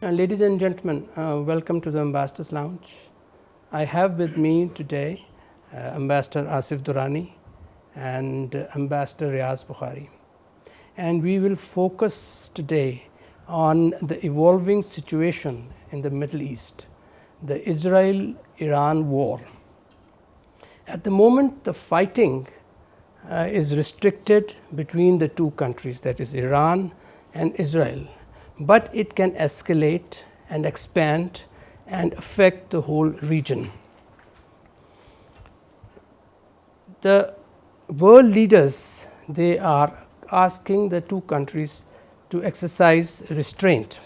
Ladies and gentlemen, welcome to the Ambassador's Lounge. I have with me today Ambassador Asif Durrani and Ambassador Riaz Bukhari. And we will focus today on the evolving situation in the Middle East, the Israel-Iran war. At the moment, the fighting is restricted between the two countries, that is Iran and Israel. But it can escalate and expand and affect the whole region. The world leaders, they are asking the two countries to exercise restraint.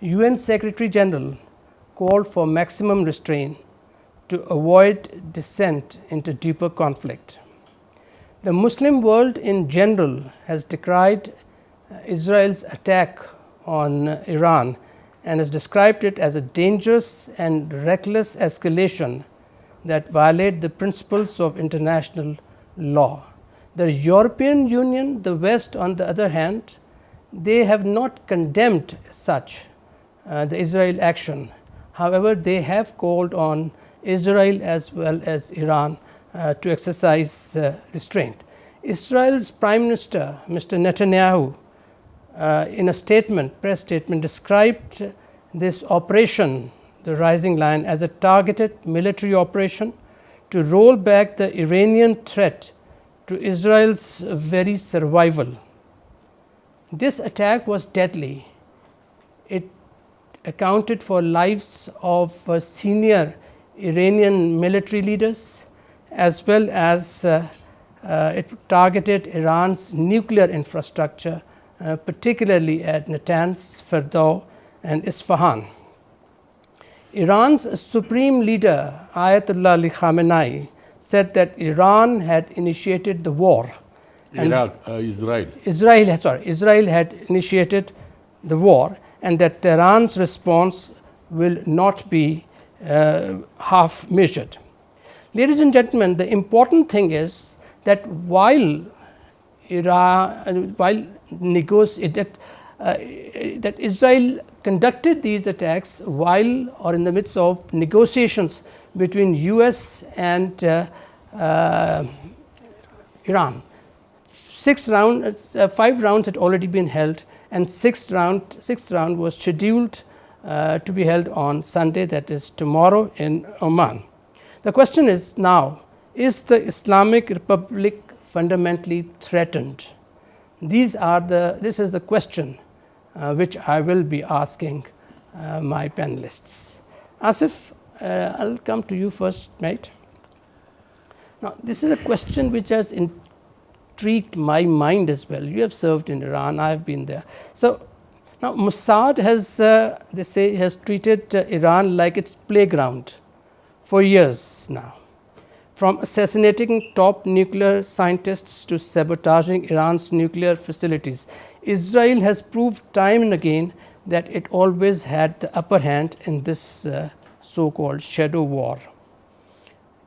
UN Secretary General called for maximum restraint to avoid descent into deeper conflict. The Muslim world in general has decried Israel's attack on Iran and has described it as a dangerous and reckless escalation that violate the principles of international law. The European Union, the West on the other hand, they have not condemned such the Israel action. However, they have called on Israel as well as Iran to exercise restraint. Israel's Prime Minister, Mr. Netanyahu, in a statement, press statement, described this operation, the Rising Lion, as a targeted military operation to roll back the Iranian threat to Israel's very survival. This attack was deadly. It accounted for lives of senior Iranian military leaders, as well as it targeted Iran's nuclear infrastructure, particularly at Natanz, Fordow and Isfahan. Iran's supreme leader Ayatollah Ali Khamenei said that Iran had initiated the war. Israel had initiated the war, and that Tehran's response will not be half measured. Ladies and gentlemen, the important thing is that while that Israel conducted these attacks while or in the midst of negotiations between US and Iran. 5 rounds had already been held, and sixth round was scheduled to be held on Sunday, that is tomorrow, in Oman. The question is now, is the Islamic Republic fundamentally threatened? This is the question which I will be asking my panelists. Asif, I'll come to you first, mate. Now, this is a question which has intrigued my mind as well. You have served in Iran, I have been there. So, now Mossad has treated Iran like its playground for years now. From assassinating top nuclear scientists to sabotaging Iran's nuclear facilities, Israel has proved time and again that it always had the upper hand in this so-called shadow war.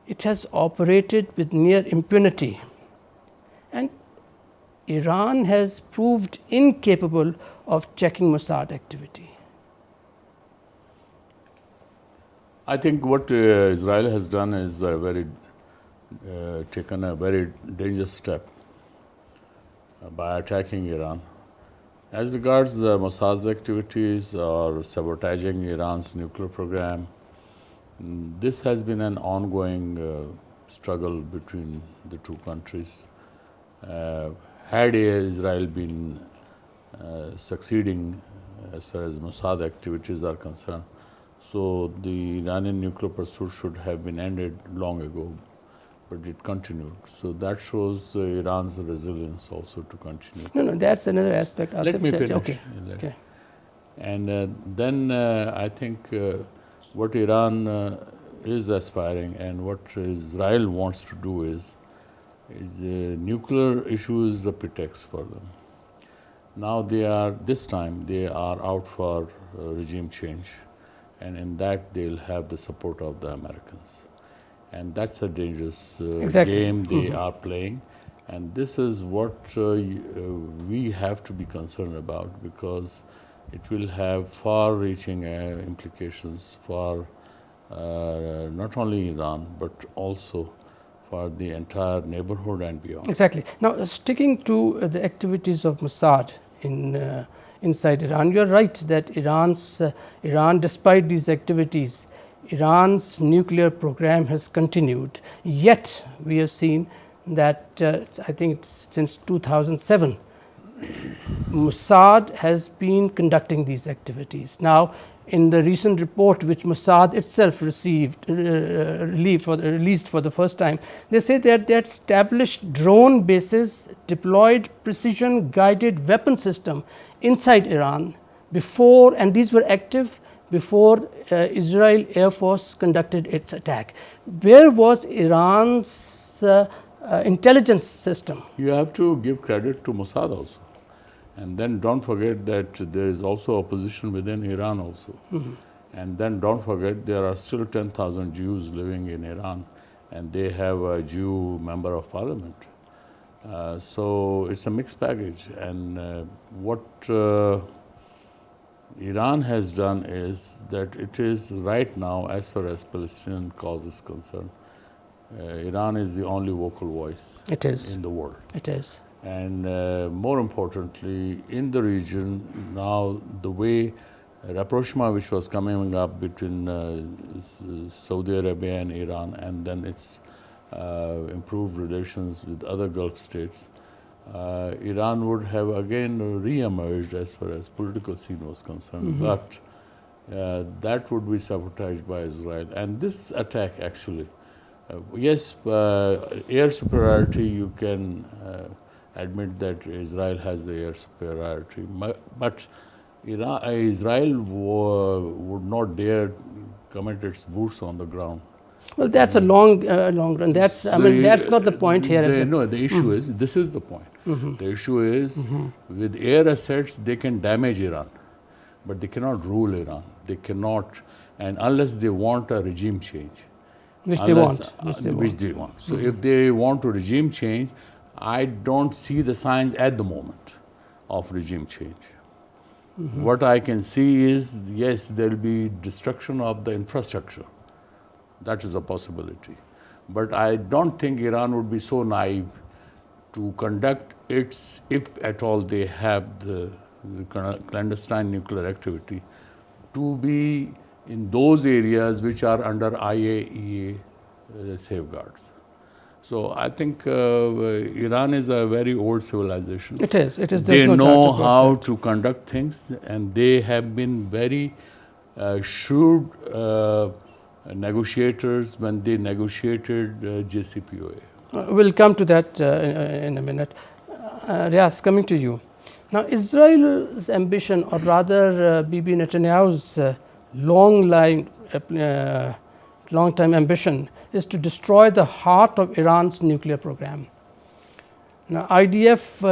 It has operated with near impunity, and Iran has proved incapable of checking Mossad activity. I think what Israel has done is taken a very dangerous step by attacking Iran. As regards the Mossad's activities or sabotaging Iran's nuclear program, this has been an ongoing struggle between the two countries. Had Israel been succeeding as far as Mossad activities are concerned, so the Iranian nuclear pursuit should have been ended long ago, but it continued. So that shows Iran's resilience also to continue. No, that's another aspect. Let me finish. Okay. And then I think what Iran is aspiring and what Israel wants to do is the nuclear issue is the pretext for them. Now this time they are out for regime change, and in that they'll have the support of the Americans. And that's a dangerous game they are playing. And this is what we have to be concerned about, because it will have far-reaching implications for not only Iran, but also for the entire neighborhood and beyond. Exactly. Now, sticking to the activities of Mossad inside Iran, you are right that Iran, despite these activities, Iran's nuclear program has continued. Yet, we have seen that I think it's since 2007, Mossad has been conducting these activities. Now, in the recent report which Mossad itself released for the first time, they say that they had established drone bases, deployed precision guided weapon system inside Iran before, and these were active before Israel Air Force conducted its attack. Where was Iran's intelligence system? You have to give credit to Mossad also. And then don't forget that there is also opposition within Iran also. And then don't forget there are still 10,000 Jews living in Iran, and they have a Jew member of parliament. So it's a mixed package. And what Iran has done is that it is right now, as far as Palestinian cause is concerned, Iran is the only vocal voice in the world. It is. And more importantly, in the region now, the way rapprochement which was coming up between Saudi Arabia and Iran, and then its improved relations with other Gulf states, Iran would have again re-emerged as far as political scene was concerned. But that would be sabotaged by Israel. And this attack actually, yes, air superiority, you can admit that Israel has the air superiority, but Israel would not dare commit its boots on the ground. Well, that's a long run. That's that's not the point here. The issue is, this is the point. The issue is, with air assets, they can damage Iran, but they cannot rule Iran. They cannot, and unless they want a regime change. Which they want. So if they want a regime change, I don't see the signs at the moment of regime change. What I can see is, yes, there will be destruction of the infrastructure. That is a possibility. But I don't think Iran would be so naive to conduct its, if at all they have the clandestine nuclear activity, to be in those areas which are under IAEA safeguards. So I think Iran is a very old civilization. It is. They know how to conduct things, and they have been very shrewd negotiators when they negotiated JCPOA. We'll come to that in a minute. Riaz, coming to you. Now, Israel's ambition, or rather Bibi Netanyahu's long-time ambition, is to destroy the heart of Iran's nuclear program. Now, IDF,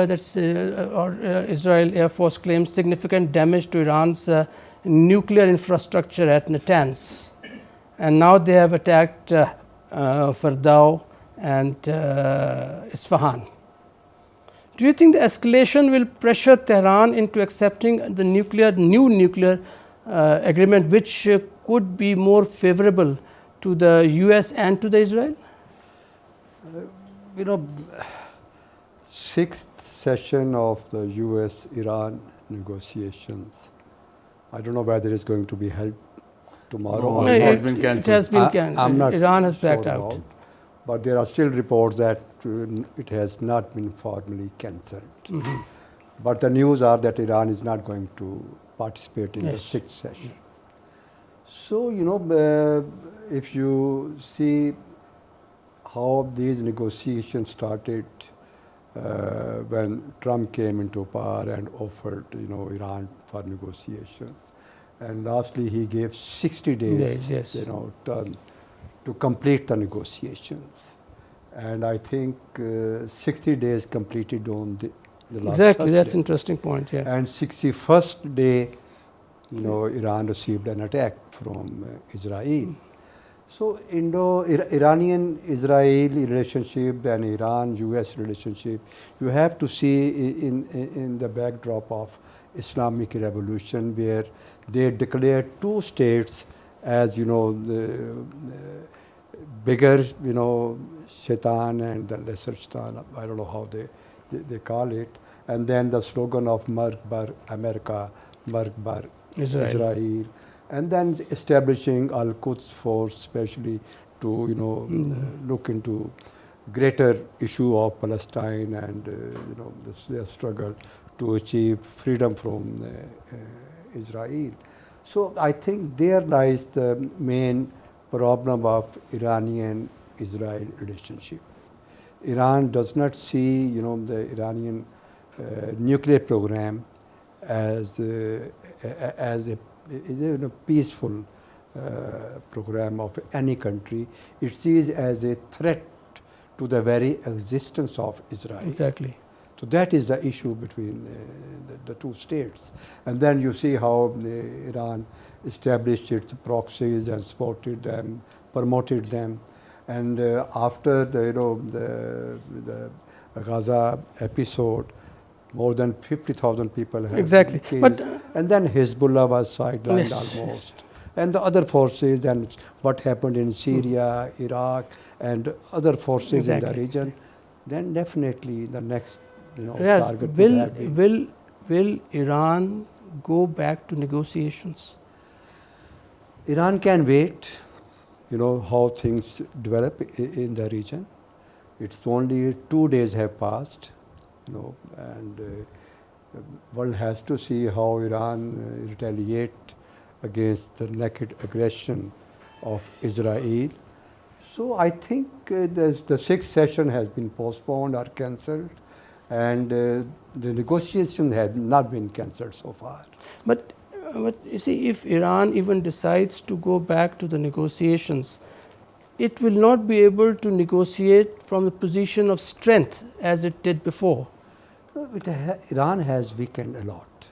Israel Air Force, claims significant damage to Iran's nuclear infrastructure at Natanz. And now they have attacked Fordow and Isfahan. Do you think the escalation will pressure Tehran into accepting the new nuclear agreement, which could be more favorable to the US and to the Israel? Sixth session of the US-Iran negotiations. I don't know whether it's going to be held tomorrow. It has been cancelled. It has been cancelled. Iran has backed out. But there are still reports that it has not been formally cancelled. But the news are that Iran is not going to participate in the sixth session. So, if you see how these negotiations started when Trump came into power and offered, Iran for negotiations. And lastly, he gave 60 days, term to complete the negotiations. And I think 60 days completed on the last Exactly, that's Thursday. interesting point, yeah. And 61st day, Iran received an attack from Israel. So Iranian-Israeli relationship and Iran-US relationship, you have to see in the backdrop of Islamic revolution, where they declared two states as, the bigger, Shaitan and the lesser Shaitan. I don't know how they call it. And then the slogan of Mark Bar America, Mark Bar Israel. And then establishing Al-Quds Force, especially to, look into greater issue of Palestine and, their struggle to achieve freedom from Israel. So I think there lies the main problem of Iranian-Israel relationship. Iran does not see, the Iranian nuclear program as a peaceful program of any country. It sees as a threat to the very existence of Israel. Exactly. So that is the issue between the two states. And then you see how Iran established its proxies and supported them, promoted them. And after the Gaza episode, more than 50,000 people have been killed. But, and then Hezbollah was sidelined almost. And the other forces, and what happened in Syria, Iraq, and other forces in the region, then definitely the next target will Iran go back to negotiations? Iran can wait, how things develop in the region. It's only 2 days have passed, and one has to see how Iran retaliate against the naked aggression of Israel. So I think the sixth session has been postponed or cancelled, and the negotiation had not been cancelled so far. But you see, if Iran even decides to go back to the negotiations, it will not be able to negotiate from the position of strength as it did before. Iran has weakened a lot,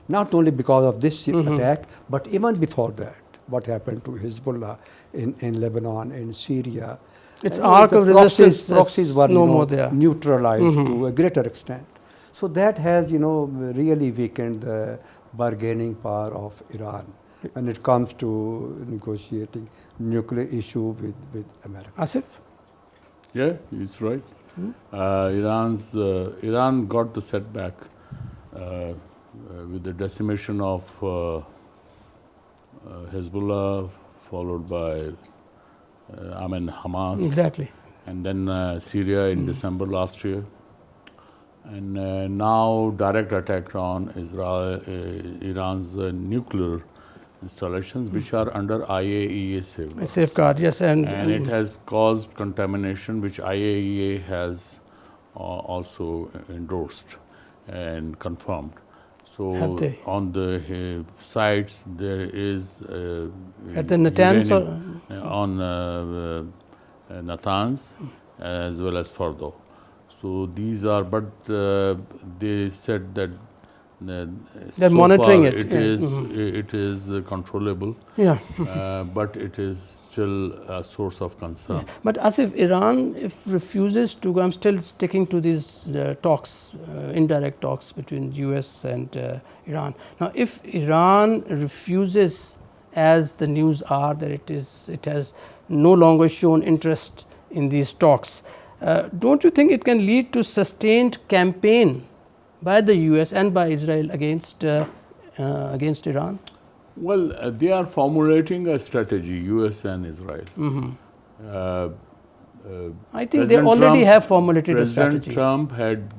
not only because of this attack, but even before that, what happened to Hezbollah in Lebanon, in Syria. Its arc of resistance proxies were no more there. Neutralized to a greater extent. So that has really weakened the bargaining power of Iran when it comes to negotiating nuclear issue with America. Asif? Yeah, it's right. Iran got the setback with the decimation of Hezbollah, followed by Hamas. Exactly. And then Syria in December last year. And now direct attack on Iran's nuclear installations, which are under IAEA safeguard. Safeguard, yes. And it has caused contamination, which IAEA has also endorsed and confirmed. So on the sites there is at the Natanz on Natanz as well as Fordo. So these are, but they said that they're monitoring it. It is controllable. Yeah. But it is still a source of concern. Yeah. But as if Iran refuses to go, I'm still sticking to these talks, indirect talks between US and Iran. Now, if Iran refuses, as the news are that it has no longer shown interest in these talks, don't you think it can lead to sustained campaign by the US and by Israel against Iran? Well, they are formulating a strategy, US and Israel. I think they already have formulated a strategy. President Trump had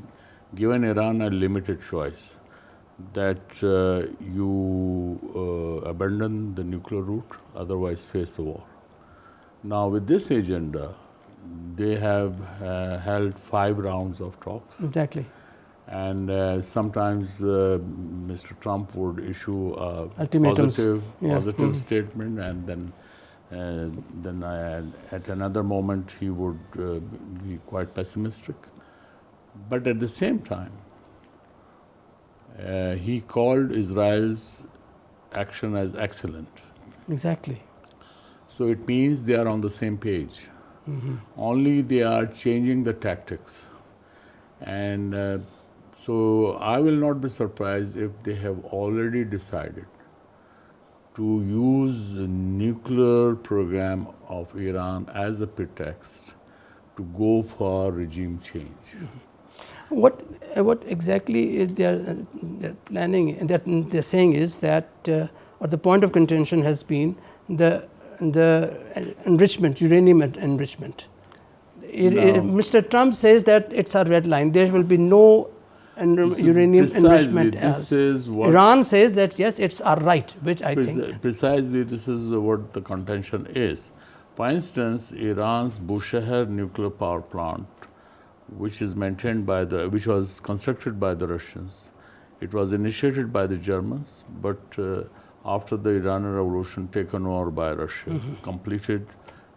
given Iran a limited choice, that you abandon the nuclear route, otherwise face the war. Now with this agenda, they have held 5 rounds of talks. Exactly. And sometimes Mr. Trump would issue a positive statement, and then at another moment he would be quite pessimistic. But at the same time, he called Israel's action as excellent. Exactly. So it means they are on the same page. Only they are changing the tactics. And So I will not be surprised if they have already decided to use the nuclear program of Iran as a pretext to go for regime change. What exactly is they're planning, that they're saying is that, or the point of contention has been the enrichment, uranium enrichment. Mr. Trump says that it's a red line. There will be no uranium enrichment else. Iran says that yes, it's our right, which I think. Precisely, this is what the contention is. For instance, Iran's Bushehr nuclear power plant, which is maintained by which was constructed by the Russians. It was initiated by the Germans, but after the Iranian Revolution, taken over by Russia, completed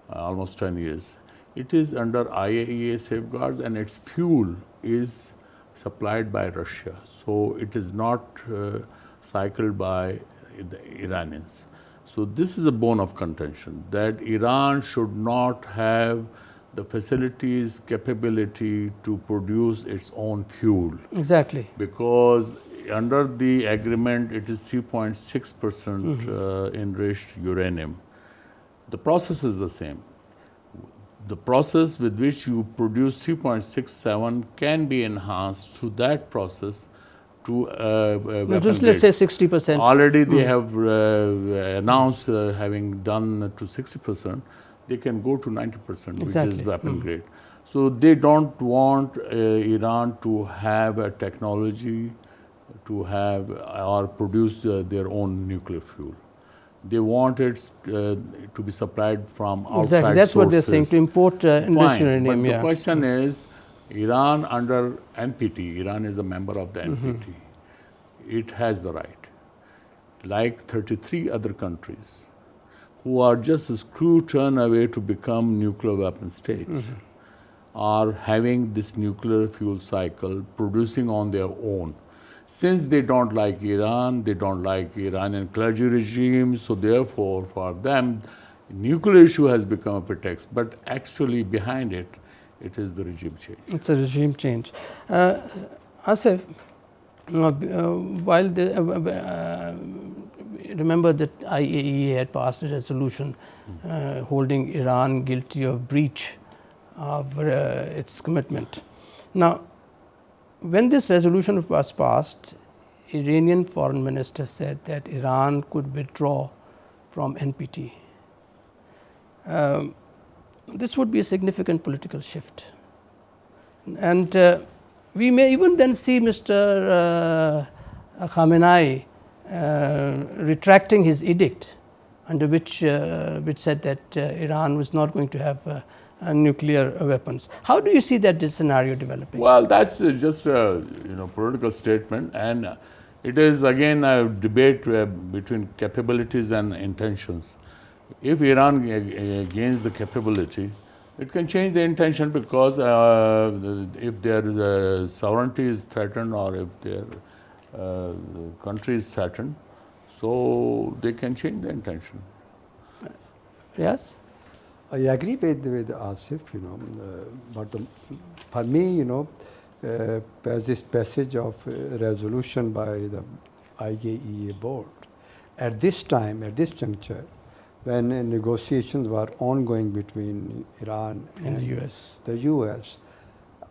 almost 10 years. It is under IAEA safeguards, and its fuel is supplied by Russia. So it is not cycled by the Iranians. So this is a bone of contention, that Iran should not have the facilities, capability to produce its own fuel. Exactly. Because under the agreement, it is 3.6% enriched uranium. The process is the same. The process with which you produce 3.67 can be enhanced through that process to let's say 60%. Already they have announced having done to 60%. They can go to 90%, which is weapon grade. So they don't want Iran to have a technology to have or produce their own nuclear fuel. They want it to be supplied from outside Exactly, that's sources. what they're saying, to import enriched uranium. But the question is, Iran under NPT, Iran is a member of the NPT. It has the right, like 33 other countries, who are just a screw turn away to become nuclear weapon states, are having this nuclear fuel cycle, producing on their own. Since they don't like Iran, they don't like Iranian clergy regime, so therefore for them, nuclear issue has become a pretext, but actually behind it, it is the regime change. It's a regime change. Asif, while remember that IAEA had passed a resolution holding Iran guilty of breach of its commitment. Now, when this resolution was passed, Iranian foreign minister said that Iran could withdraw from NPT. This would be a significant political shift. And we may even then see Mr. Khamenei retracting his edict, under which said that Iran was not going to have nuclear weapons. How do you see that scenario developing? Well, that's just a political statement, and it is again a debate between capabilities and intentions. If Iran gains the capability, it can change the intention, because if their sovereignty is threatened or if their country is threatened, so they can change the intention. Yes? I agree with Asif, but for me, as this passage of resolution by the IAEA board, at this time, at this juncture, when negotiations were ongoing between Iran and the US,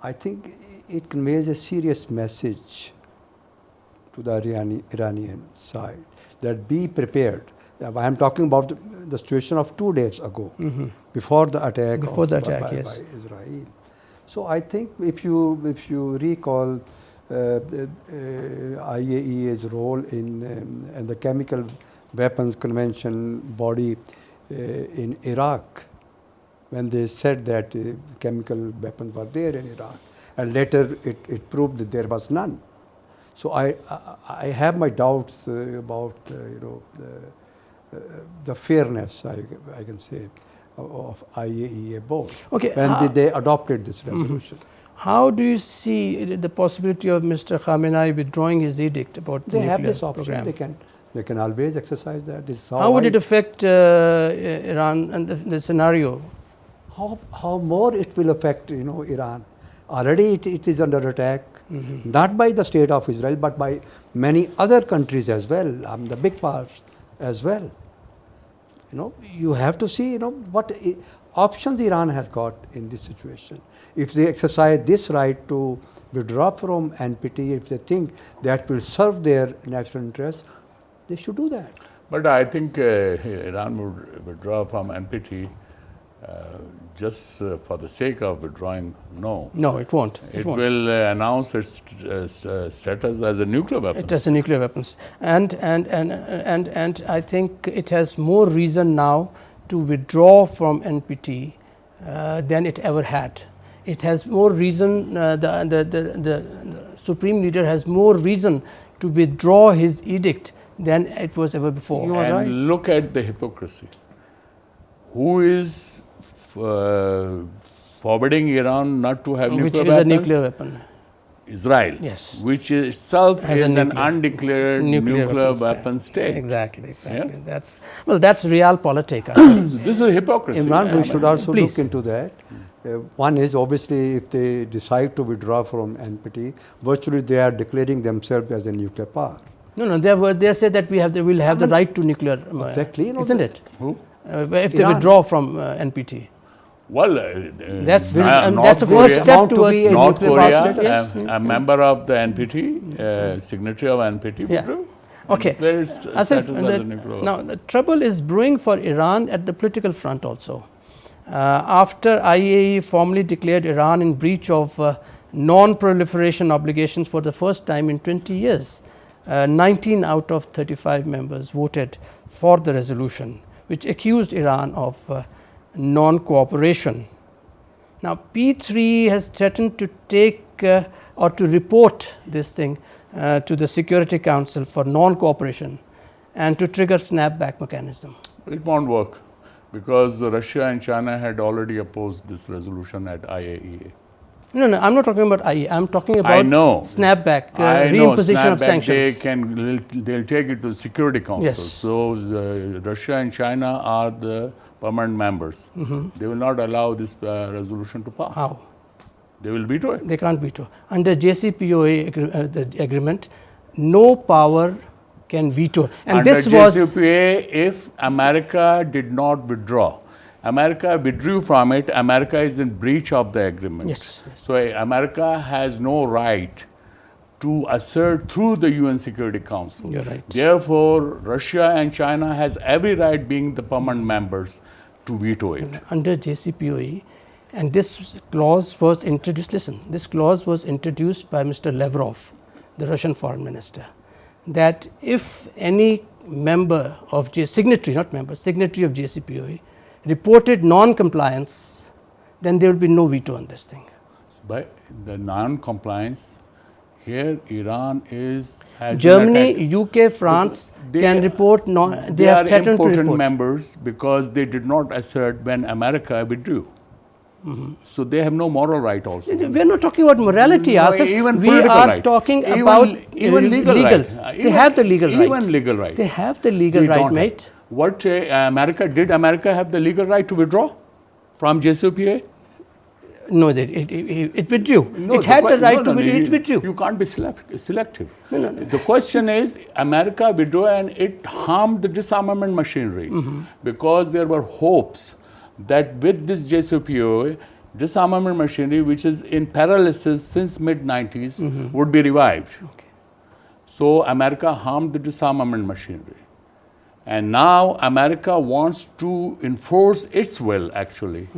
I think it conveys a serious message to the Iranian side, that be prepared. I am talking about the situation of 2 days ago, before the attack by Israel. So I think if you recall IAEA's role in the Chemical Weapons Convention body in Iraq, when they said that chemical weapons were there in Iraq, and later it proved that there was none. So I have my doubts about the fairness, I can say, of IAEA board, when they adopted this resolution. How do you see the possibility of Mr. Khamenei withdrawing his edict about the nuclear have this option. program? They can always exercise that. This is how would it affect Iran and the scenario? How more it will affect Iran? Already it is under attack. not by the state of Israel, but by many other countries as well, the big powers as well. You have to see, what options Iran has got in this situation. If they exercise this right to withdraw from NPT, if they think that will serve their national interests, they should do that. But I think Iran would withdraw from NPT just for the sake of withdrawing. No. No, it won't. It will announce its status as a nuclear weapon. It has a nuclear weapons, and I think it has more reason now to withdraw from NPT than it ever had. It has more reason. The Supreme Leader has more reason to withdraw his edict than it was ever before. You are and right. Look at the hypocrisy. Who is forbidding Iran not to have nuclear weapons? Which is a nuclear weapon. Israel. Yes. Which itself Has is a an nuclear- undeclared nuclear weapon state. Exactly. Yeah. That's realpolitik. I think. This is hypocrisy. Imran, we should also Please. look into that. One is obviously if they decide to withdraw from NPT, virtually they are declaring themselves as a nuclear power. No. They say that we'll have the right to nuclear. Exactly. Isn't it? Who? If they Iran. withdraw from NPT. Well, That's North the Korea- first step Bound to towards be a North nuclear power Korea, status. a member of the NPT, signatory of NPT, Yeah. withdrew. Okay. There is As if status as a nuclear weapon. now, the trouble is brewing for Iran at the political front also. After IAEA formally declared Iran in breach of non-proliferation obligations for the first time in 20 years, 19 out of 35 members voted for the resolution, which accused Iran of non-cooperation. Now, P3 has threatened to take or to report this thing to the Security Council for non-cooperation and to trigger snapback mechanism. It won't work because Russia and China had already opposed this resolution at IAEA. No, I'm not talking about IE. I'm talking about I know. snapback, I know, reimposition of snapback, sanctions. they'll take it to the Security Council. Yes. So Russia and China are the permanent members. They will not allow this resolution to pass. How? They will veto it. They can't veto. Under JCPOA the agreement, no power can veto. And Under this was JCPOA, if America did not withdraw, America withdrew from it, America is in breach of the agreement. Yes. So America has no right to assert through the UN Security Council. You're right. Therefore, Russia and China has every right, being the permanent members, to veto it. under JCPOA, and this clause was introduced. Listen, this clause was introduced by Mr. Lavrov, the Russian foreign minister, that if any member of signatory of JCPOA reported non-compliance, then there will be no veto on this thing. By the non-compliance, here Iran has Germany, UK, France can report. They are have threatened to important report. members because they did not assert when America withdrew. So they have no moral right also. We are not talking about morality, No, Asif. even We political are right. talking Even- about even legal legals. right. They have the legal right. Even legal right. They have the legal They right, don't mate. have. What did America have the legal right to withdraw from JCPOA? No, it withdrew. No, it had the que- right no, to no, withdraw. It withdrew. You can't be selective. The question is, America withdrew and it harmed the disarmament machinery because there were hopes that with this JCPOA, disarmament machinery, which is in paralysis since mid-90s, would be revived. Okay. So America harmed the disarmament machinery. And now America wants to enforce its will, actually.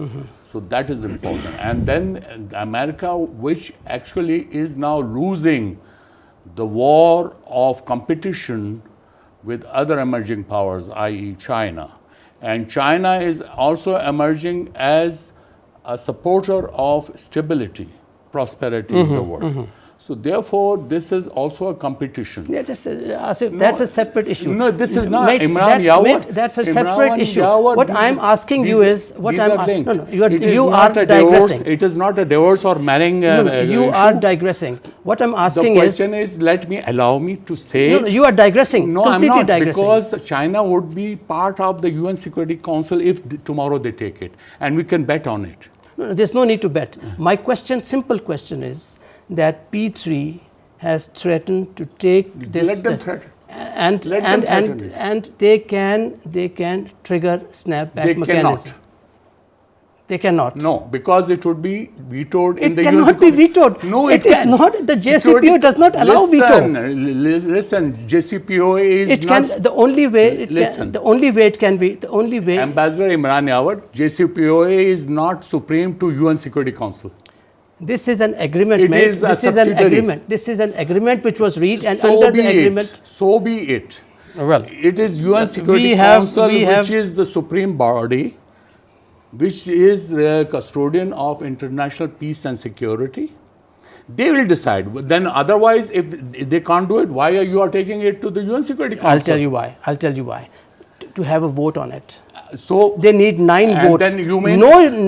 So that is important. And then America, which actually is now losing the war of competition with other emerging powers, i.e. China. And China is also emerging as a supporter of stability, prosperity in the world. So therefore, this is also a competition. Yeah, Asif, that's a separate issue. No, this is not. Mate, Imran Yawar. that's a Imran separate issue. Yawar, What I'm asking you is, these are linked. no, It is you not are a divorce. digressing. It is not a divorce or marrying. No, you issue. are digressing. What I'm The asking is, question is, allow me to say. no, you are digressing. No, I'm completely not, digressing. because China would be part of the UN Security Council if tomorrow they take it, and we can bet on it. No, there's no need to bet. My question, simple question is that P3 has threatened to take this. Let them threaten. And Let them threaten it. and they can trigger snapback They mechanism. cannot. They cannot. No, because it would be vetoed in It the cannot be vetoed. No, it is not. The JCPOA does not allow veto. Listen, JCPOA is It not. can. The only way. The only way it can be. The only way. Ambassador Imran Yawar, JCPOA is not supreme to UN Security Council. This is an agreement. It mate. is a this is an subsidiary. agreement. This is an agreement which was reached, and So under be the agreement. it. So be it. Well, It is UN Security we have- Council, we which have- is the supreme body, which is the custodian of international peace and security. They will decide. Then otherwise, if they can't do it, why are you taking it to the UN Security Council? I'll tell you why. I'll tell you why. To have a vote on it. So They need 9 And votes. then you mean-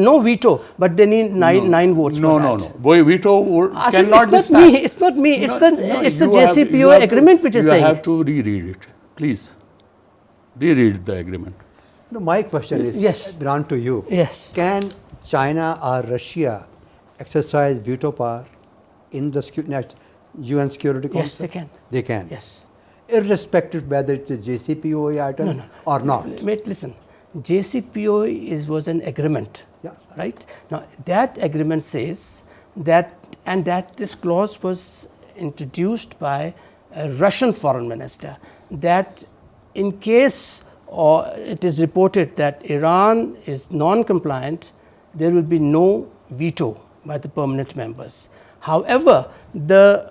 no veto, but they need nine votes. no, for no, that. no. Boy, veto Asif, cannot it's not me. It's not me. It's the you have- you JCPOA have to- agreement which is saying. You have to reread it, please. Reread the agreement. No, my question is, Yes. Imran, to you. Yes. Can China or Russia exercise veto power in the UN Security Council? Yes, they can. They can. Yes. Irrespective whether it's a JCPOA item or not. Wait, listen. JCPOA was an agreement. Yeah. Right? Now, that agreement says that, and that this clause was introduced by a Russian foreign minister, that in case or it is reported that Iran is non-compliant, there will be no veto by the permanent members. However, the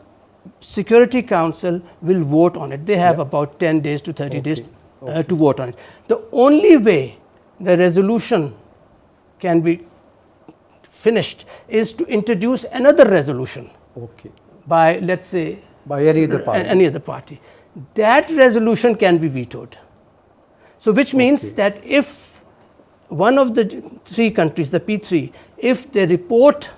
Security Council will vote on it. They have about 10 days to 30 days to vote on it. The only way the resolution can be finished is to introduce another resolution Okay. by, let's say, By any other party. any other party. That resolution can be vetoed. So, which means that if one of the 3 countries, the P3, if they report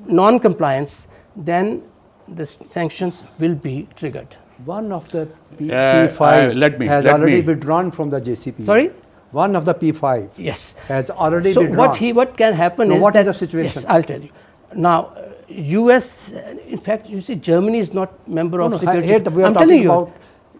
non-compliance, then the sanctions will be triggered. One of the P5 has let already me- withdrawn from the JCPOA. Sorry? One of the P5 Yes. has already So withdrawn. what can happen Now, is what is that, the situation? Yes, I'll tell you. Now, US, in fact, you see, Germany is not member of Security. Here we are I'm telling talking you, about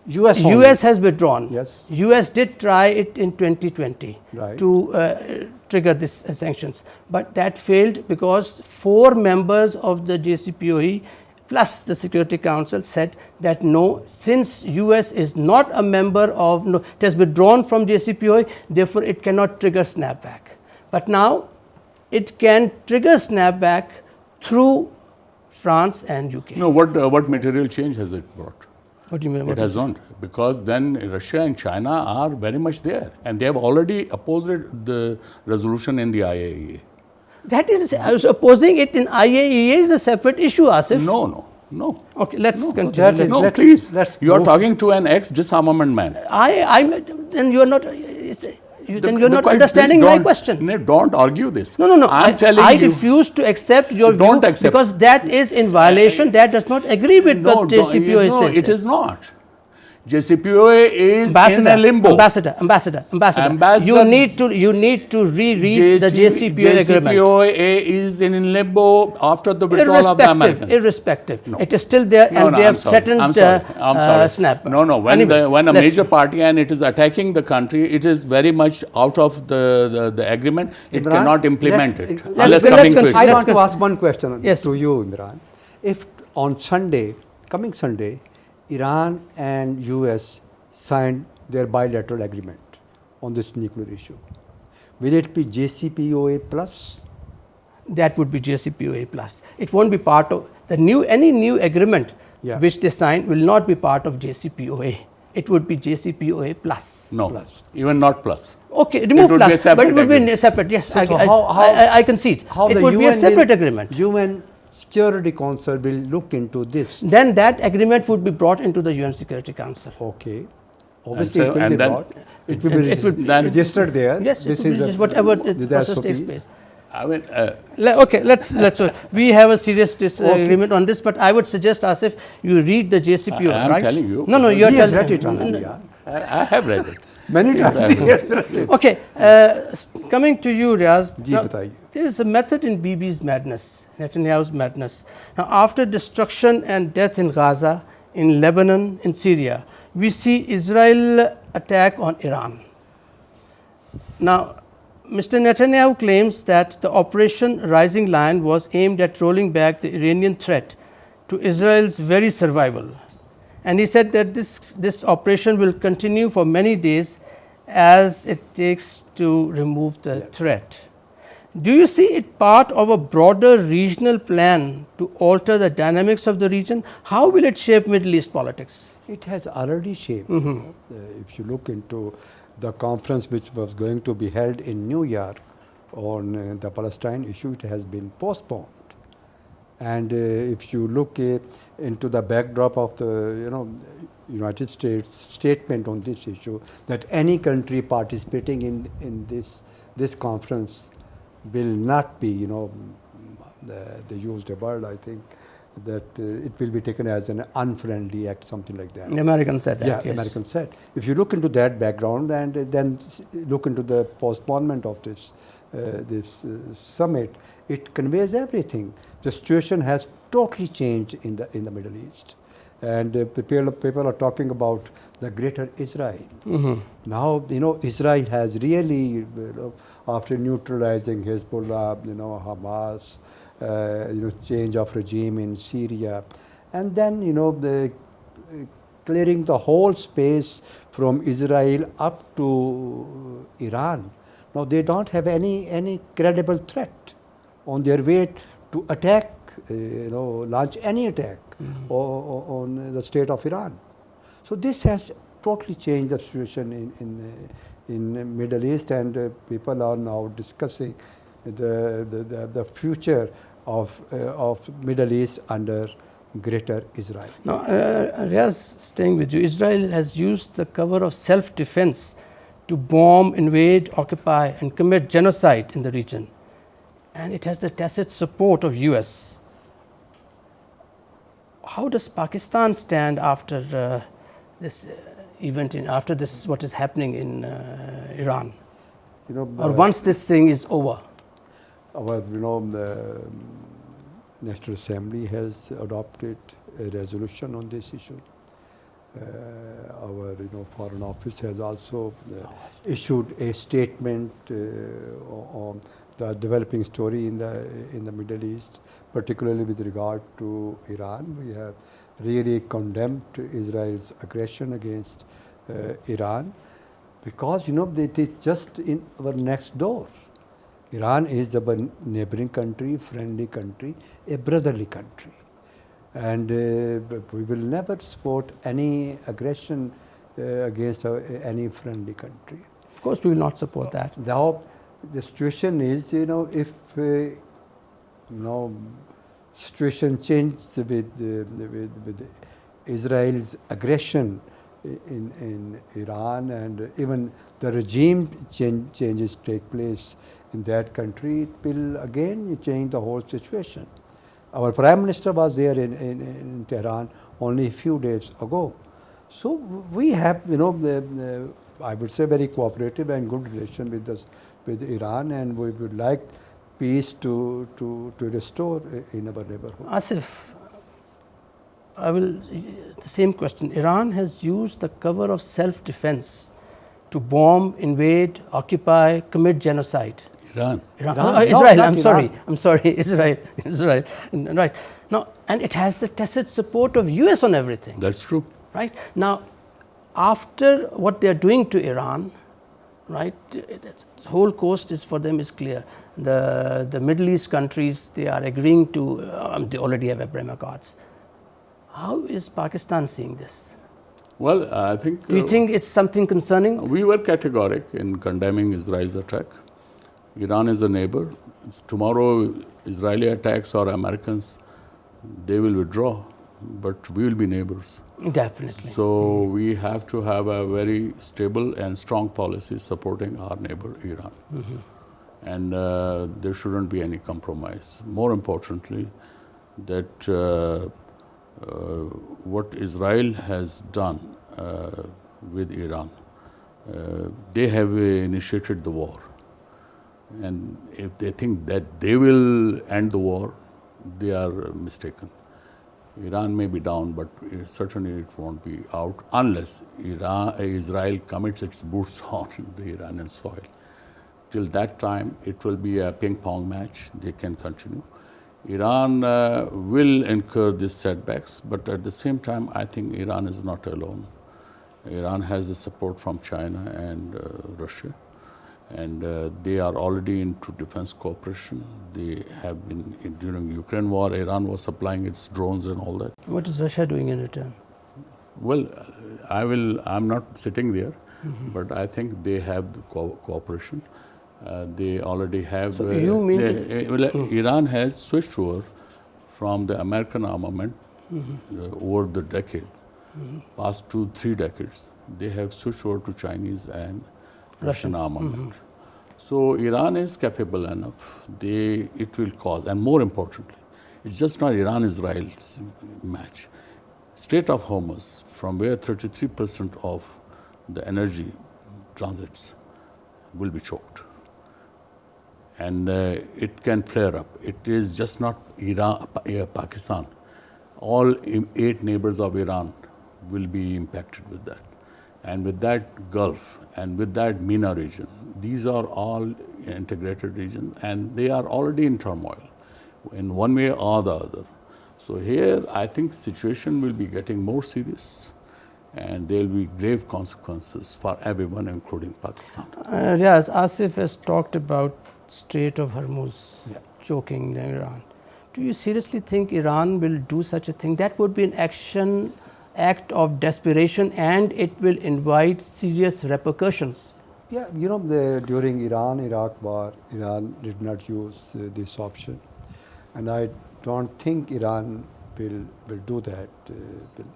US only. US has withdrawn. Yes. US did try it in 2020 Right. to trigger this sanctions, but that failed because 4 members of the JCPOA plus the Security Council said that no, since US is not a member of, no, it has withdrawn from JCPOA, therefore it cannot trigger snapback. But now it can trigger snapback through France and UK. No, what material change has it brought? What do you mean? It has not, because then Russia and China are very much there, and they have already opposed the resolution in the IAEA. That is, opposing it in IAEA is a separate issue, Asif. No. Okay, let's continue. that is- No, Let's- please. let's You are move. talking to an ex-disarmament man. Then you are not. Then you are not Please understanding my don't- question. No, don't argue this. No. I'm telling I you. refuse to accept your Don't view accept. because that is in violation. That does not agree with what JCPOA says. it is not. JCPOA is in a limbo. Ambassador. Ambassador- You need to reread the JCPOA agreement. JCPOA is in limbo after the withdrawal of the Americans. Irrespective. It is still there, and they I'm have sorry. threatened I'm sorry. snap. No. When Anyways, when a let's- major party and it is attacking the country, it is very much out of the agreement. It Imran, cannot implement let's- it. let's- Unless let's coming to continue. it. I Let's want to go- ask one question Yes. to you, Imran. If on Sunday, coming Sunday, Iran and US signed their bilateral agreement on this nuclear issue, will it be JCPOA plus? That would be JCPOA plus. It won't be part of any new agreement Yeah. which they sign will not be part of JCPOA. It would be JCPOA plus. No, Plus. even not plus. Okay, remove would be a plus, but separate it would be agreement. separate. Yes, So I concede. How It the would be a UN separate will- agreement. UN Security Council will look into this. Then that agreement would be brought into the UN Security Council. Okay. Obviously, so- it will and be then- brought. It will be it will- registered there. Yes, This it would is be a- just whatever the process SOPs. takes place. I mean, Okay, let's. We have a serious disagreement on this, but I would suggest, Asif, you read the JCPOA, I'm right? telling you. No, you are He has telling. read it already, yeah. I have read it. Many Yes, times. I have read Yes, it. Okay, coming to you, Riaz. Ji, Now, बताइए. there is a method in Bibi's madness, Netanyahu's madness. Now, after destruction and death in Gaza, in Lebanon, in Syria, we see Israel attack on Iran. Now, Mr. Netanyahu claims that the Operation Rising Lion was aimed at rolling back the Iranian threat to Israel's very survival. And he said that this operation will continue for many days as it takes to remove the threat. Do you see it part of a broader regional plan to alter the dynamics of the region? How will it shape Middle East politics? It has already shaped. If you look into the conference which was going to be held in New York on the Palestine issue, it has been postponed. And if you look into the backdrop of the United States statement on this issue, that any country participating in this conference will not be, they used a word, I think, that it will be taken as an unfriendly act, something like that. The American said that. Yeah, yes. American said. If you look into that background and then look into the postponement of this summit, it conveys everything. The situation has totally changed in the Middle East, and people are talking about the greater Israel. Now, Israel has really, after neutralizing Hezbollah, Hamas, change of regime in Syria, and then the clearing the whole space from Israel up to Iran. Now they don't have any credible threat on their way to attack, launch any attack on the state of Iran. So this has totally changed the situation in Middle East, and people are now discussing the future of Middle East under greater Israel. Now, Riaz, staying with you, Israel has used the cover of self-defense to bomb, invade, occupy and commit genocide in the region, and it has the tacit support of US. How does Pakistan stand after this event, after this what is happening in Iran, or once this thing is over? The National Assembly has adopted a resolution on this issue. Our Foreign Office has also issued a statement on the developing story in the Middle East, particularly with regard to Iran. We have really condemned Israel's aggression against Iran, because it is just in our next door. Iran is a neighboring country, friendly country, a brotherly country. And we will never support any aggression against any friendly country. Of course, we will not support that. Now, the situation is, if situation changes with Israel's aggression in Iran, and even the regime changes take place in that country, it will again change the whole situation. Our Prime Minister was there in Tehran only a few days ago. So we have, I would say, very cooperative and good relation with Iran, and we would like peace to restore in our neighborhood. Asif, the same question. Iran has used the cover of self-defense to bomb, invade, occupy, commit genocide. Iran. Israel. No, I'm sorry. Israel. Right. Now, and it has the tacit support of US on everything. That's true. Right. Now, after what they are doing to Iran, right, the whole coast is for them is clear. The Middle East countries, they are agreeing to, they already have Abraham Accords. How is Pakistan seeing this? Well, I think... Do you think it's something concerning? We were categoric in condemning Israel's attack. Iran is a neighbor. Tomorrow, Israeli attacks or Americans, they will withdraw, but we will be neighbors. Definitely. So we have to have a very stable and strong policy supporting our neighbor, Iran. And there shouldn't be any compromise. More importantly, that what Israel has done with Iran. They have initiated the war. And if they think that they will end the war, they are mistaken. Iran may be down, but certainly it won't be out unless Israel commits its boots on the Iranian soil. Till that time, it will be a ping-pong match. They can continue. Iran will incur these setbacks, but at the same time, I think Iran is not alone. Iran has the support from China and Russia, and they are already into defense cooperation. They have been, during Ukraine war, Iran was supplying its drones and all that. What is Russia doing in return? Well, I'm not sitting there, but I think they have the cooperation. They already have. So you mean Iran has switched over from the American armament over the decade, past 2-3 decades. They have switched over to Chinese and Russian armament. So Iran is capable enough. It will cause, and more importantly, it's just not Iran-Israel match. Strait of Hormuz, from where 33% of the energy transits, will be choked. And it can flare up. It is just not Iran, Pakistan. All 8 neighbors of Iran will be impacted with that. And with that Gulf and with that MENA region, these are all integrated regions, and they are already in turmoil in one way or the other. So here, I think situation will be getting more serious, and there will be grave consequences for everyone, including Pakistan. Yes, Asif has talked about Strait of Hormuz choking Iran. Do you seriously think Iran will do such a thing? That would be an act of desperation, and it will invite serious repercussions. Yeah, during Iran-Iraq war, Iran did not use this option, and I don't think Iran will do that,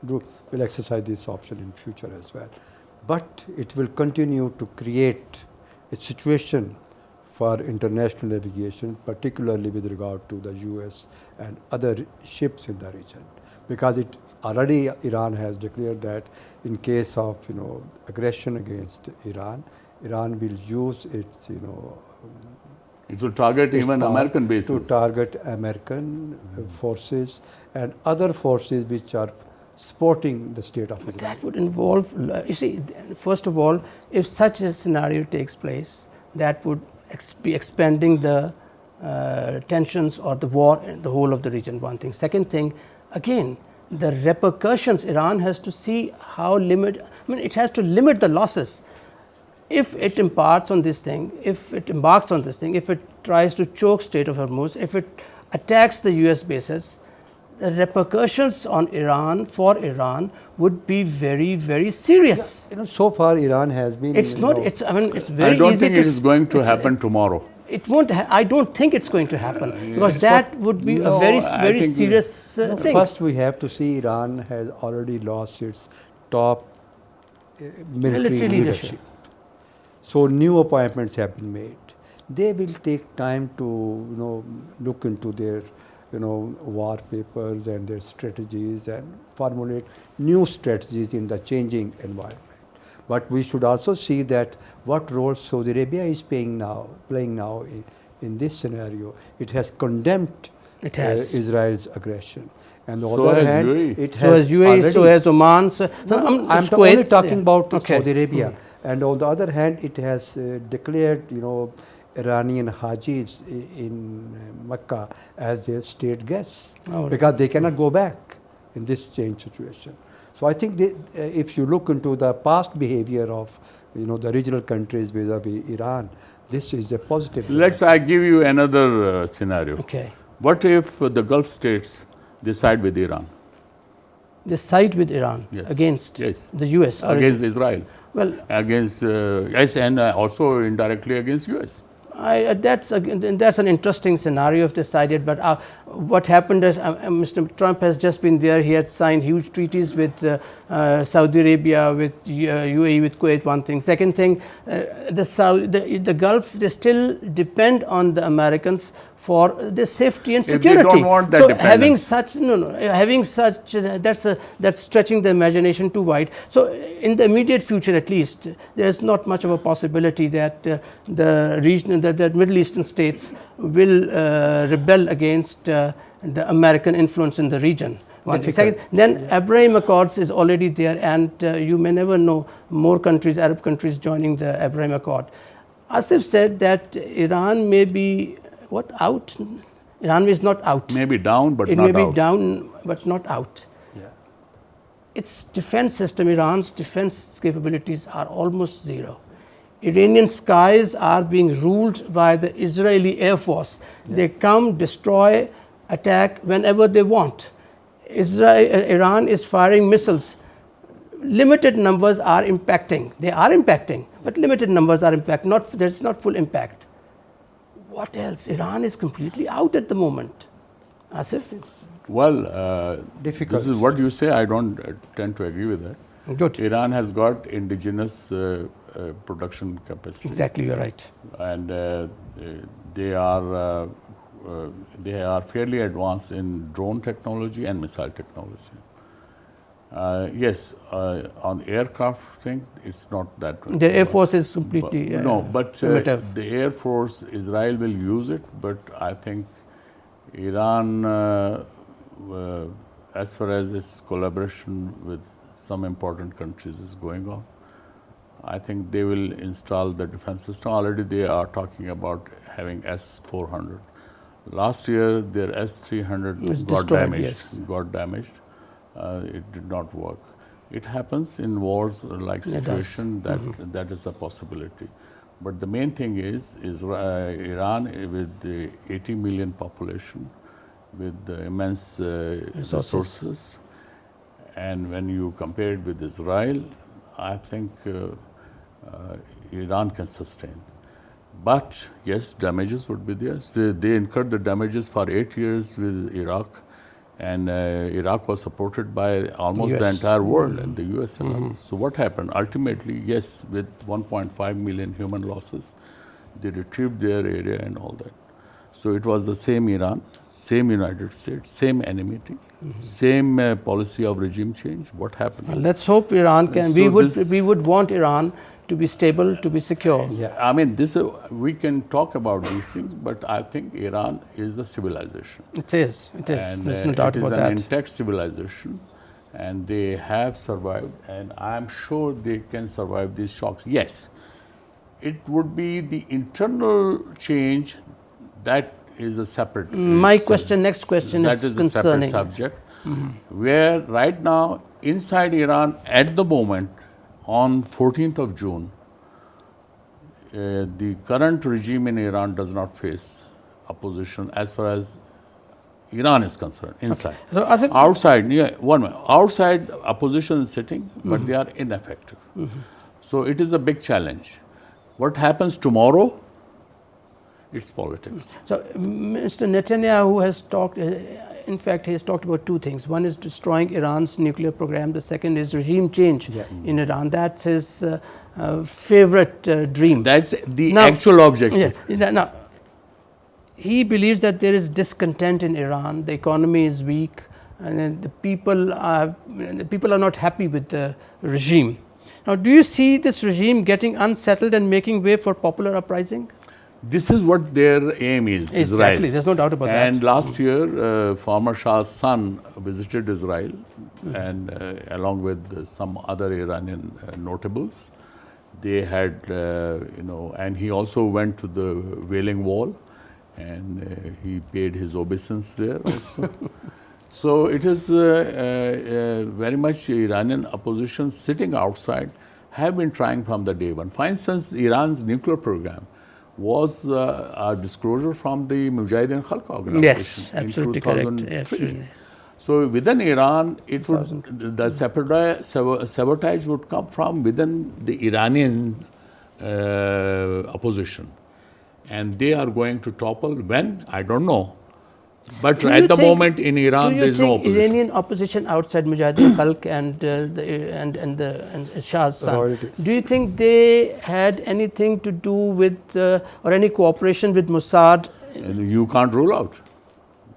will exercise this option in future as well. But it will continue to create a situation for international navigation, particularly with regard to the US and other ships in the region, because already Iran has declared that in case of aggression against Iran will use its it will target even American bases. To target American forces and other forces which are supporting the state of Israel. That would involve, you see, first of all, if such a scenario takes place, that would be expanding the tensions or the war in the whole of the region, one thing. Second thing, again, the repercussions, Iran has to see how it has to limit the losses. If it embarks on this thing, if it tries to choke Strait of Hormuz, if it attacks the US bases, the repercussions on Iran, for Iran, would be very, very serious. So far Iran has been. It's not. It's very easy. I don't think it is going to happen tomorrow. It won't. I don't think it's going to happen because that would be a very serious thing. First, we have to see Iran has already lost its top military leadership. So new appointments have been made. They will take time to look into their war papers and their strategies and formulate new strategies in the changing environment. But we should also see that what role Saudi Arabia is playing now in this scenario. It has condemned Israel's aggression. And on the other hand, it has UAE, so has Oman. I'm only talking about Saudi Arabia. And on the other hand, it has declared, Iranian Hajis in Mecca as their state guests because they cannot go back in this changed situation. So I think if you look into the past behavior of the regional countries vis-a-vis Iran, this is a positive. I give you another scenario. Okay. What if the Gulf states decide with Iran? They side with Iran against the US? Against Israel. Well, against and also indirectly against US. That's an interesting scenario if decided. But what happened is Mr. Trump has just been there. He had signed huge treaties with Saudi Arabia, with UAE, with Kuwait. One thing. Second thing, the Gulf, they still depend on the Americans for their safety and If they security. don't want that so dependence. having such that's stretching the imagination too wide. So in the immediate future, at least, there is not much of a possibility that the region, the Middle Eastern states will rebel against the American influence in the region. Second, then Abraham Accords is already there, and you may never know more countries, Arab countries, joining the Abraham Accord. Asif said that Iran may be out. Iran is not out. Maybe down, but it not out. It may be down, but not out. Yeah. Its defense system, Iran's defense capabilities are almost zero. Iranian skies are being ruled by the Israeli Air Force. Yeah. They come, destroy, attack whenever they want. Iran is firing missiles. Limited numbers are impacting. They are impacting, but limited numbers are impacting. There's not full impact. What else? Iran is completely out at the moment. Asif? Well, difficult. This is what you say. I don't tend to agree with that. Good. Iran has got indigenous production capacity. Exactly, you're right. And they are fairly advanced in drone technology and missile technology. Yes, on aircraft thing, it's not that. The Air Force is completely primitive. The Air Force, Israel will use it, but I think Iran, as far as its collaboration with some important countries is going on, I think they will install the defense system. Already they are talking about having S-400. Last year, their S-300 got damaged. Yes. Got damaged. It did not work. It happens in wars like situation that is a possibility. But the main thing is Iran with the 80 million population, with the immense resources, and when you compare it with Israel, I think Iran can sustain. But yes, damages would be there. They incurred the damages for 8 years with Iraq. And Iraq was supported by almost the entire world and the US and others. So what happened? Ultimately, yes, with 1.5 million human losses, they retrieved their area and all that. So it was the same Iran, same United States, same enmity, same policy of regime change. What happened? Well, let's hope Iran can. So we would want Iran to be stable, to be secure. Yeah, I mean, we can talk about these things, but I think Iran is a civilization. It is. It is. And there's no doubt about that. It is an intact civilization, and they have survived, and I am sure they can survive these shocks. Yes, it would be the internal change that is a separate. Next question is concerning. That is a separate subject, where right now, inside Iran, at the moment, on 14th of June, the current regime in Iran does not face opposition as far as Iran is concerned, inside. Okay. So outside, outside opposition is sitting, but they are ineffective. So it is a big challenge. What happens tomorrow? It's politics. So Mr. Netanyahu has talked, in fact, he has talked about two things. One is destroying Iran's nuclear program. The second is regime change in Iran. That's his favorite dream. That's the actual objective. Yeah. Now, he believes that there is discontent in Iran. The economy is weak, and the people are not happy with the regime. Now, do you see this regime getting unsettled and making way for popular uprising? This is what their aim is, exactly. There's no doubt about that. And last year, former Shah's son visited Israel, and along with some other Iranian notables. They had, and he also went to the Wailing Wall, and he paid his obeisance there also. So it is very much Iranian opposition sitting outside have been trying from the day one. For instance, Iran's nuclear program was a disclosure from the Mujahideen Khalq organization. Yes, absolutely in 2003. Correct. Absolutely. So within Iran, the sabotage would come from within the Iranian opposition, and they are going to topple when, I don't know. But at the moment in Iran, there is no opposition. Iranian opposition outside Mujahideen Khalq and Shah's son. Royalties. Do you think they had anything to do with or any cooperation with Mossad And you can't rule out.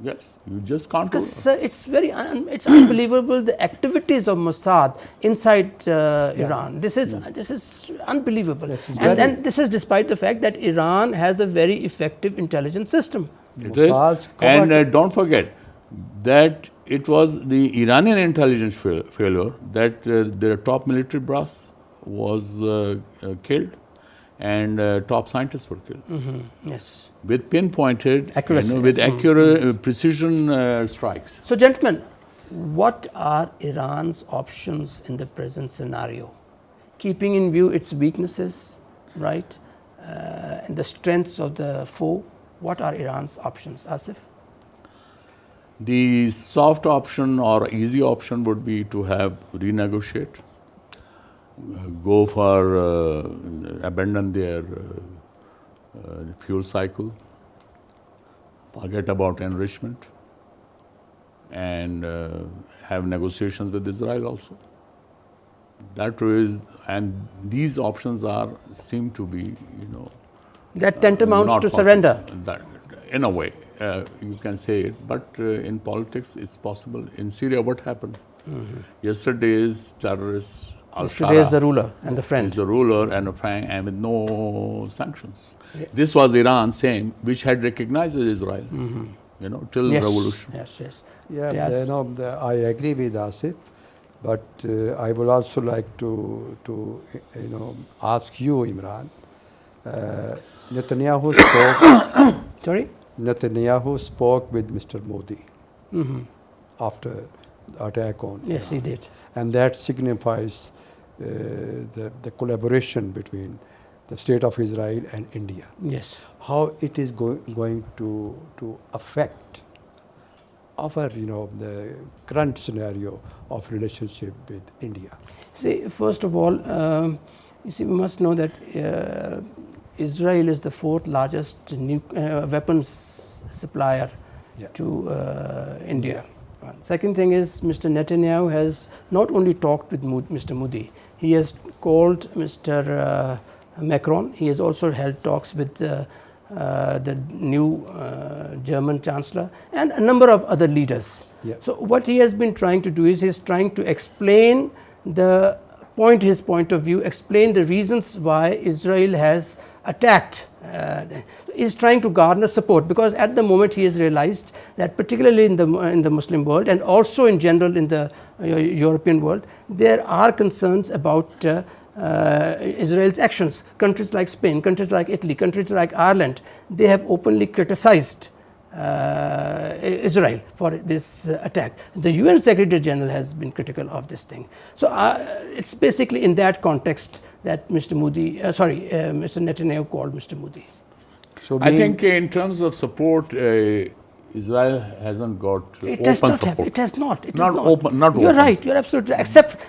Yes, you just can't rule Because out. it's unbelievable the activities of Mossad inside Iran. This is unbelievable, This is and this is despite the fact that Iran has a very effective intelligence system. It is. Mossad's And covert- don't forget that it was the Iranian intelligence failure that their top military brass was killed and top scientists were killed. Yes. With pinpointed, Accuracy, with yes. accurate precision strikes. So, gentlemen, what are Iran's options in the present scenario? Keeping in view its weaknesses, right, and the strengths of the foe, what are Iran's options, Asif? The soft option or easy option would be to have renegotiate, go for abandon their fuel cycle, forget about enrichment, and have negotiations with Israel also. That is, and these options seem to be, That tantamounts not to possible. surrender. That, in a way, you can say it. But in politics, it's possible. In Syria, what happened? Yesterday's terrorists, Today is the ruler and the friend. is the ruler and a friend, and with no sanctions. Yeah. This was Iran, same, which had recognized Israel, till revolution. Yes, yes. Yeah, Yes. I agree with Asif, but I would also like to ask you, Imran. Netanyahu spoke with Mr. Modi after the attack on Yes, Iran. he did. And that signifies the collaboration between the state of Israel and India. Yes. How it is going to affect our, the current scenario of relationship with India. See, first of all, we must know that Israel is the fourth largest weapons supplier to India. Second thing is, Mr. Netanyahu has not only talked with Mr. Modi, he has called Mr. Macron. He has also held talks with the new German Chancellor and a number of other leaders. Yeah. So what he has been trying to do is he's trying to explain his point of view, explain the reasons why Israel has attacked. Is trying to garner support, because at the moment he has realized that particularly in the Muslim world and also in general in the European world, there are concerns about Israel's actions. Countries like Spain, countries like Italy, countries like Ireland, they have openly criticized Israel for this attack. The UN Secretary General has been critical of this thing. So it's basically in that context that Mr. Netanyahu called Mr. Modi. So I think in terms of support, Israel hasn't got open support. It has not. Not open. You're right. You're absolutely right.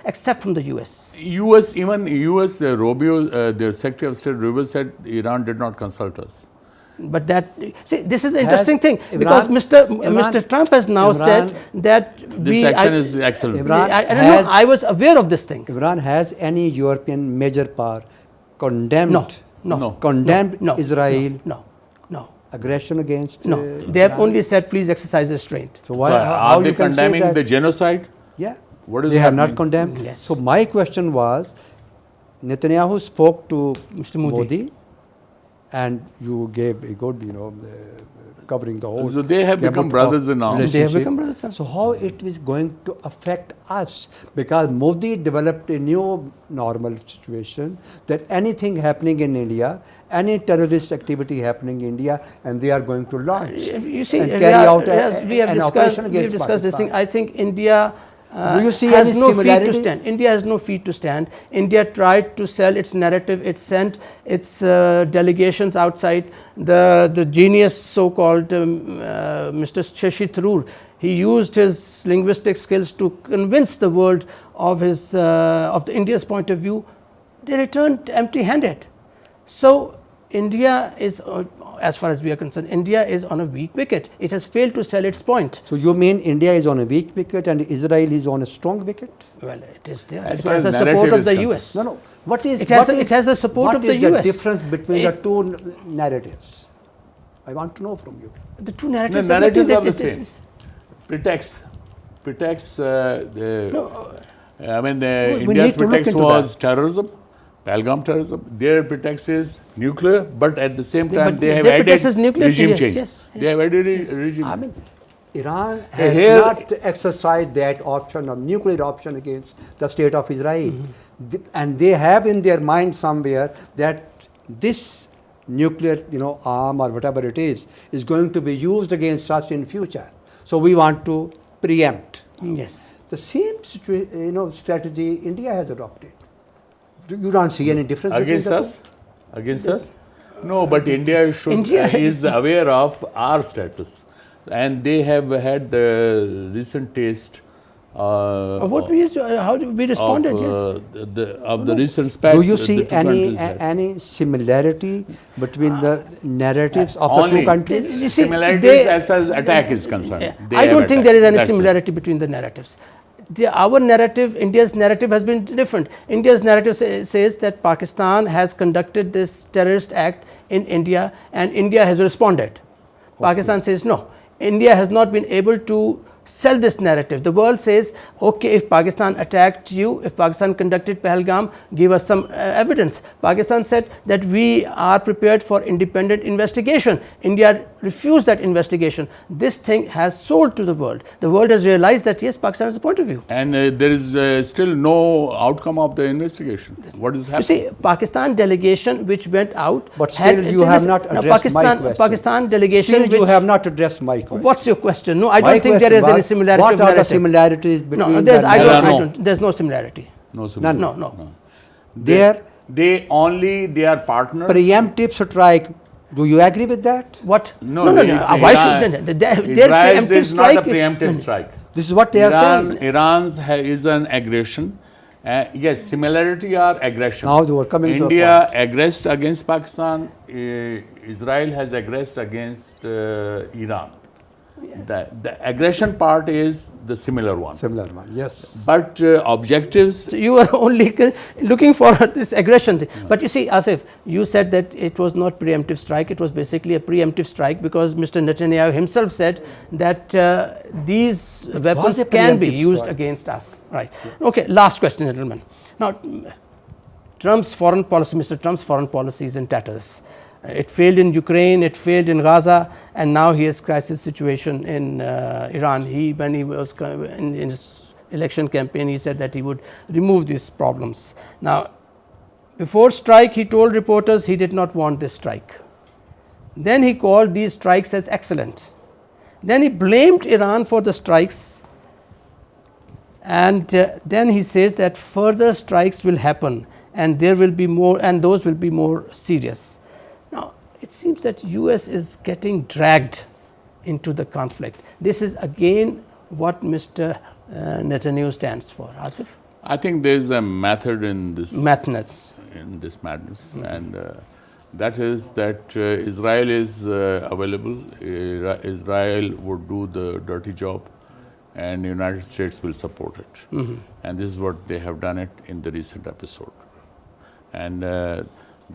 Except from the US. Even US, Rubio, their Secretary of State Rubio said Iran did not consult us. But this is the interesting thing, because Mr. Trump has now said that this action is excellent. I was aware of this thing. Iran has any European major power condemned Israel aggression against they have only said please exercise restraint. So why are they you can condemning say that? the genocide? Yeah. What is they have happening? not condemned. Yes. So my question was, Netanyahu spoke to Mr. Modi, and you gave a good, covering the whole. So they have become brothers in arms. They have become brothers. So how it is going to affect us? Because Modi developed a new normal situation that anything happening in India, any terrorist activity happening in India, and they are going to launch You see, and carry out an operation we have against discussed this thing. Pakistan. I think India Do you see has any no feet to similarity? stand. India has no feet to stand. India tried to sell its narrative. It sent its delegations outside. The genius, so-called Mr. Shashi Tharoor, he used his linguistic skills to convince the world of India's point of view. They returned empty-handed. So India is, as far as we are concerned, India is on a weak wicket. It has failed to sell its point. So you mean India is on a weak wicket and Israel is on a strong wicket? Well, it is there. As It far has as the support narrative of is the concerned. US. No. What is It has the support of the What is US. the difference between the two narratives? I want to know from you. The two The narratives, narratives are the it- same. Pretext. I mean, We India's need to look pretext into was terrorism, Pahalgam terrorism. Their pretext is nuclear, but at the same time But they have their added pretext is nuclear, regime yes, change. yes, They have added regime. I mean, Iran has Here- not exercised that option of nuclear option against the state of Israel. And they have in their mind somewhere that this nuclear arm or whatever it is going to be used against us in future. So we want to preempt. yes. The same strategy India has adopted. You don't see any difference Against between us? Against us? No, but India should India- is aware of our status, and they have had the recent taste. What we how we responded? Yes. Of the recent spat. Do you the see two countries had. any similarity between the narratives of the Only two countries? You see, similarities they- as far as attack is concerned. Yeah. They I have don't think attacked. there is any That's it. similarity between the narratives. Our narrative, India's narrative has been different. India's narrative says that Pakistan has conducted this terrorist act in India and India has responded. Pakistan says no. India has not been able to sell this narrative. The world says, okay, if Pakistan attacked you, if Pakistan conducted Pahalgam, give us some evidence. Pakistan said that we are prepared for independent investigation. India refused that investigation. This thing has sold to the world. The world has realized that yes, Pakistan has a point of view. And there is still no outcome of the investigation. What is You happening? see, Pakistan delegation which went out. But still you have not addressed my question. Pakistan delegation. Still you which- have not addressed my question. What's your question? No, I My don't think there is question any was, similarity what of are the narrative. similarities between No, the there's, I narrative? don't, there's no similarity. No similarity. None. No. Their They are partners. preemptive strike, do you agree with that? What? No, no. it's Why Iran- should their Israel's preemptive is not a strike? preemptive strike. This is what they are saying. Iran's is an aggression. Yes, similarity are aggression. Now they were coming to a India point. aggressed against Pakistan. Israel has aggressed against Iran. The aggression part is the similar one. Similar one, yes. But objectives, So you are only looking for this aggression thing. But you see, Asif, you said that it was not preemptive strike. It was basically a preemptive strike because Mr. Netanyahu himself said that these weapons a can be preemptive used strike. against us. Right. Okay. Last question, gentlemen. Now, Trump's foreign policy, Mr. Trump's foreign policy is in tatters. It failed in Ukraine, it failed in Gaza, and now he has crisis situation in Iran. When he was in his election campaign, he said that he would remove these problems. Now, before strike, he told reporters he did not want this strike. Then he called these strikes as excellent. Then he blamed Iran for the strikes, and then he says that further strikes will happen, and there will be more, and those will be more serious. Now, it seems that US is getting dragged into the conflict. This is again what Mr. Netanyahu stands for. Asif? I think there is a method in this Madness. madness, and that is that Israel is available. Israel would do the dirty job, and the United States will support it. And this is what they have done it in the recent episode. And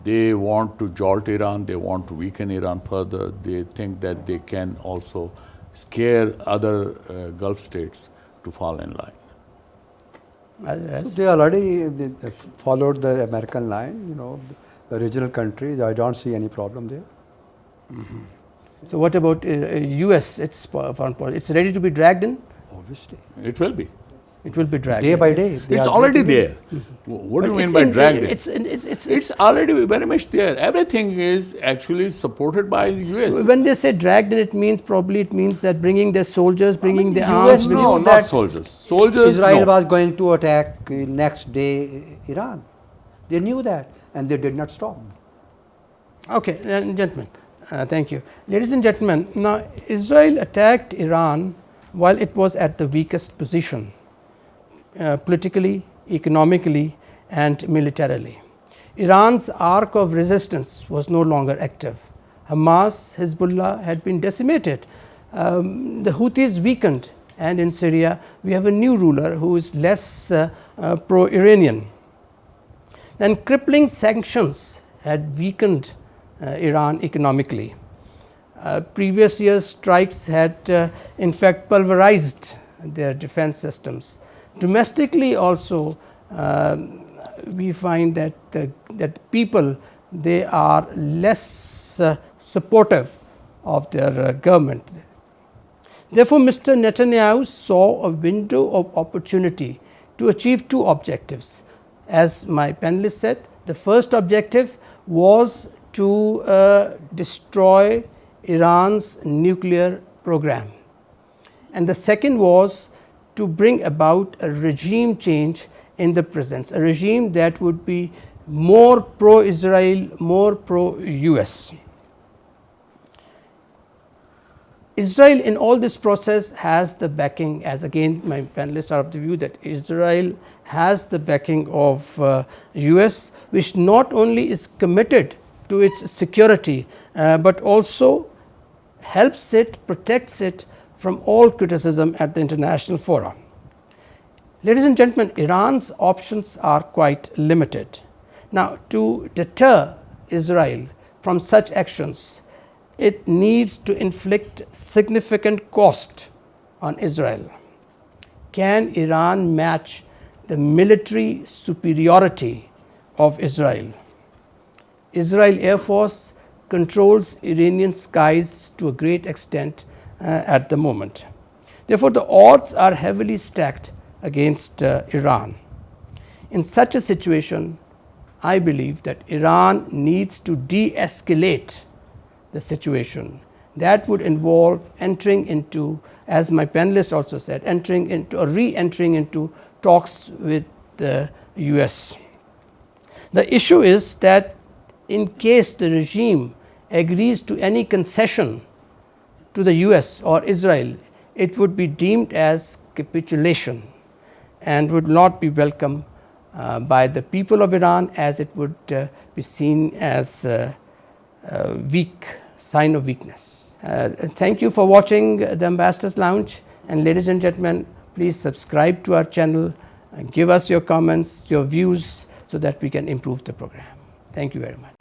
they want to jolt Iran, they want to weaken Iran further. They think that they can also scare other Gulf states to fall in line. So they already followed the American line, the regional countries. I don't see any problem there. So what about US, its foreign policy? It's ready to be dragged in? Obviously. It will be. It will be dragged Day in. by day. they It's are already dragging in. there. What do you But mean it's by in- dragged? It's Already very much there. Everything is actually supported by the US. when they say dragged in, it means that bringing their soldiers, bringing their US arms. knew No, that not soldiers. Soldiers, Israel no. was going to attack next day Iran. They knew that and they did not stop. Okay, gentlemen, thank you. Ladies and gentlemen, now Israel attacked Iran while it was at the weakest position, politically, economically, and militarily. Iran's arc of resistance was no longer active. Hamas, Hezbollah had been decimated. The Houthis weakened, and in Syria, we have a new ruler who is less pro-Iranian. Then crippling sanctions had weakened Iran economically. Previous year's strikes had in fact pulverized their defense systems. Domestically also, we find that that people, they are less supportive of their government. Therefore, Mr. Netanyahu saw a window of opportunity to achieve two objectives. As my panelist said, the first objective was to destroy Iran's nuclear program, and the second was to bring about a regime change in the presence, a regime that would be more pro-Israel, more pro-US. Israel in all this process has the backing, as again my panelists are of the view that Israel has the backing of US, which not only is committed to its security, but also helps it, protects it from all criticism at the international fora. Ladies and gentlemen, Iran's options are quite limited. Now, to deter Israel from such actions, it needs to inflict significant cost on Israel. Can Iran match the military superiority of Israel? Israel Air Force controls Iranian skies to a great extent at the moment. Therefore, the odds are heavily stacked against Iran. In such a situation, I believe that Iran needs to de-escalate the situation. That would involve entering into, as my panelist also said, entering into or re-entering into talks with the US. The issue is that in case the regime agrees to any concession to the US or Israel, it would be deemed as capitulation and would not be welcome by the people of Iran, as it would be seen as weak, sign of weakness. Thank you for watching the Ambassador's Lounge, and ladies and gentlemen, please subscribe to our channel and give us your comments, your views, so that we can improve the program. Thank you very much.